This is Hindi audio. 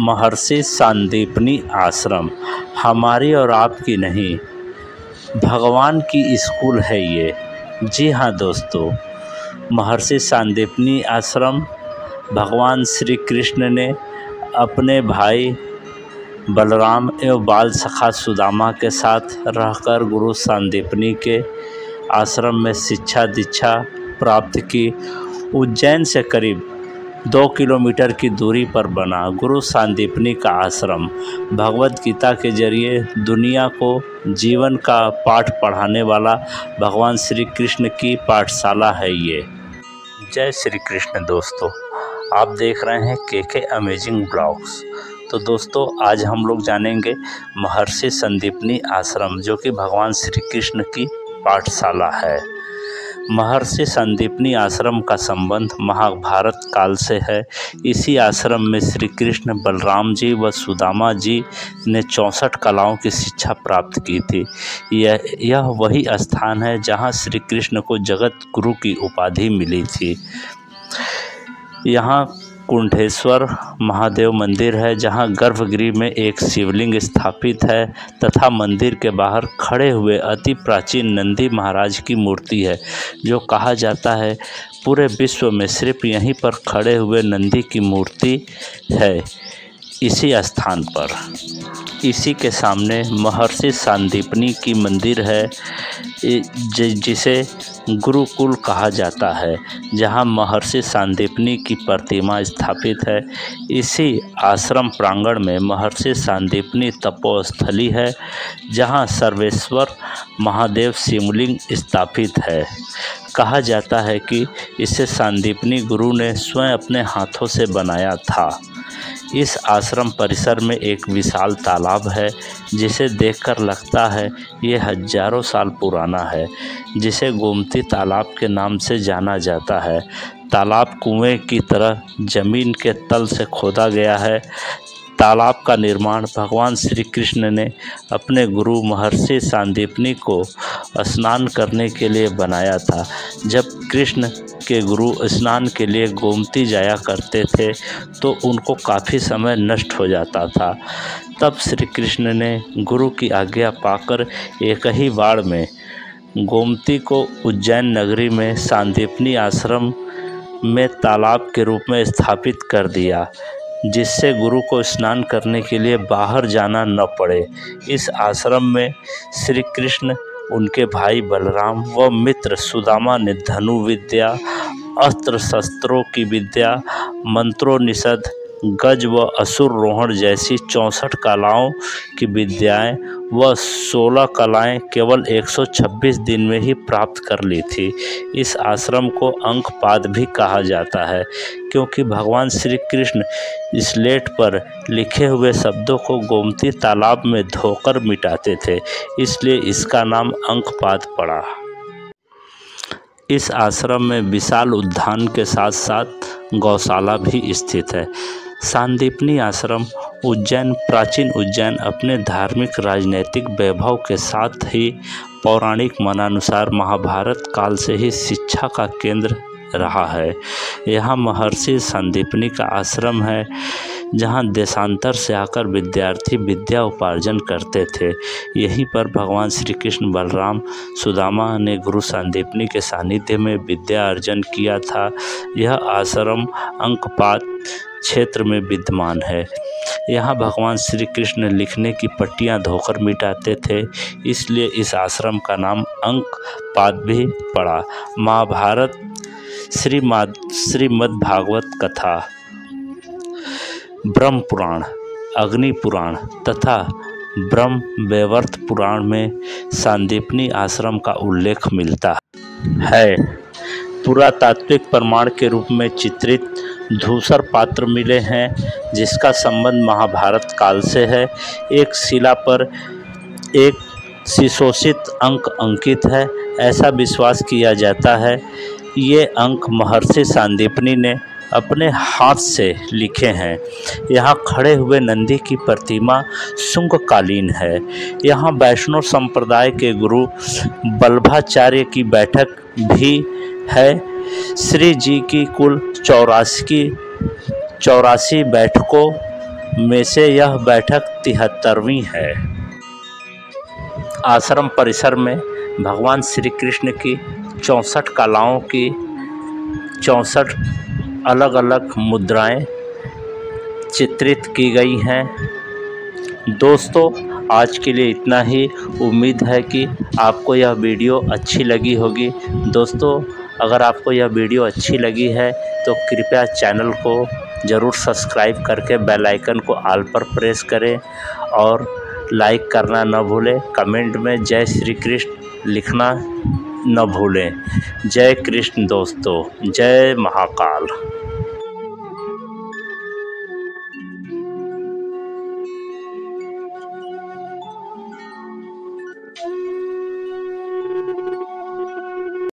महर्षि सांदीपनी आश्रम हमारी और आपकी नहीं, भगवान की स्कूल है ये। जी हाँ दोस्तों, महर्षि सांदीपनी आश्रम भगवान श्री कृष्ण ने अपने भाई बलराम एवं बाल सखा सुदामा के साथ रहकर गुरु सांदीपनी के आश्रम में शिक्षा दीक्षा प्राप्त की। उज्जैन से करीब 2 किलोमीटर की दूरी पर बना गुरु सांदीपनी का आश्रम भगवद गीता के जरिए दुनिया को जीवन का पाठ पढ़ाने वाला भगवान श्री कृष्ण की पाठशाला है ये। जय श्री कृष्ण दोस्तों, आप देख रहे हैं के अमेजिंग ब्लॉग्स। तो दोस्तों, आज हम लोग जानेंगे महर्षि सांदीपनी आश्रम, जो कि भगवान श्री कृष्ण की पाठशाला है। महर्षि सांदीपनी आश्रम का संबंध महाभारत काल से है। इसी आश्रम में श्री कृष्ण, बलराम जी व सुदामा जी ने 64 कलाओं की शिक्षा प्राप्त की थी। यह वही स्थान है जहां श्री कृष्ण को जगत गुरु की उपाधि मिली थी। यहाँ कुंठेश्वर महादेव मंदिर है, जहां गर्भगृह में एक शिवलिंग स्थापित है तथा मंदिर के बाहर खड़े हुए अति प्राचीन नंदी महाराज की मूर्ति है, जो कहा जाता है पूरे विश्व में सिर्फ यहीं पर खड़े हुए नंदी की मूर्ति है इसी स्थान पर। इसी के सामने महर्षि सांदीपनी की मंदिर है, जिसे गुरुकुल कहा जाता है, जहां महर्षि सांदीपनी की प्रतिमा स्थापित है। इसी आश्रम प्रांगण में महर्षि सांदीपनी तपोस्थली है, जहां सर्वेश्वर महादेव शिवलिंग स्थापित है। कहा जाता है कि इसे सांदीपनी गुरु ने स्वयं अपने हाथों से बनाया था। इस आश्रम परिसर में एक विशाल तालाब है, जिसे देखकर लगता है ये हजारों साल पुराना है, जिसे गोमती तालाब के नाम से जाना जाता है। तालाब कुएं की तरह जमीन के तल से खोदा गया है। तालाब का निर्माण भगवान श्री कृष्ण ने अपने गुरु महर्षि सांदीपनी को स्नान करने के लिए बनाया था। जब कृष्ण के गुरु स्नान के लिए गोमती जाया करते थे तो उनको काफ़ी समय नष्ट हो जाता था। तब श्री कृष्ण ने गुरु की आज्ञा पाकर एक ही बार में गोमती को उज्जैन नगरी में सांदीपनी आश्रम में तालाब के रूप में स्थापित कर दिया, जिससे गुरु को स्नान करने के लिए बाहर जाना न पड़े। इस आश्रम में श्री कृष्ण, उनके भाई बलराम व मित्र सुदामा ने धनु विद्या, अस्त्र शस्त्रों की विद्या, मंत्रोनिषद, गज व असुर रोहण जैसी 64 कलाओं की विद्याएं व 16 कलाएं केवल 126 दिन में ही प्राप्त कर ली थी। इस आश्रम को अंकपाद भी कहा जाता है, क्योंकि भगवान श्री कृष्ण स्लेट पर लिखे हुए शब्दों को गोमती तालाब में धोकर मिटाते थे, इसलिए इसका नाम अंकपाद पड़ा। इस आश्रम में विशाल उद्यान के साथ साथ गौशाला भी स्थित है। सांदीपनी आश्रम उज्जैन, प्राचीन उज्जैन अपने धार्मिक राजनीतिक वैभव के साथ ही पौराणिक मतानुसार महाभारत काल से ही शिक्षा का केंद्र रहा है। यहाँ महर्षि सांदीपनी का आश्रम है, जहाँ देशांतर से आकर विद्यार्थी विद्या उपार्जन करते थे। यहीं पर भगवान श्री कृष्ण, बलराम, सुदामा ने गुरु सांदीपनी के सानिध्य में विद्या अर्जन किया था। यह आश्रम अंकपाद क्षेत्र में विद्यमान है। यहाँ भगवान श्री कृष्ण लिखने की पट्टियाँ धोकर मिटाते थे, इसलिए इस आश्रम का नाम अंकपाद भी पड़ा। महाभारत, श्रीमद् भागवत कथा, ब्रह्म पुराण, अग्नि पुराण तथा ब्रह्म वैवर्त पुराण में सांदीपनी आश्रम का उल्लेख मिलता है। पुरातात्विक प्रमाण के रूप में चित्रित धूसर पात्र मिले हैं, जिसका संबंध महाभारत काल से है। एक शिला पर एक सुशोषित अंक अंकित है। ऐसा विश्वास किया जाता है ये अंक महर्षि सांदीपनी ने अपने हाथ से लिखे हैं। यहाँ खड़े हुए नंदी की प्रतिमा शुंगकालीन है। यहाँ वैष्णव संप्रदाय के गुरु वल्लभाचार्य की बैठक भी है। श्री जी की कुल 84 बैठकों में से यह बैठक 73वीं है। आश्रम परिसर में भगवान श्री कृष्ण की 64 कलाओं की 64 अलग अलग मुद्राएं चित्रित की गई हैं। दोस्तों, आज के लिए इतना ही। उम्मीद है कि आपको यह वीडियो अच्छी लगी होगी। दोस्तों, अगर आपको यह वीडियो अच्छी लगी है तो कृपया चैनल को ज़रूर सब्सक्राइब करके बेल आइकन को ऑल पर प्रेस करें और लाइक करना न भूलें। कमेंट में जय श्री कृष्ण लिखना न भूलें। जय कृष्ण दोस्तों, जय महाकाल।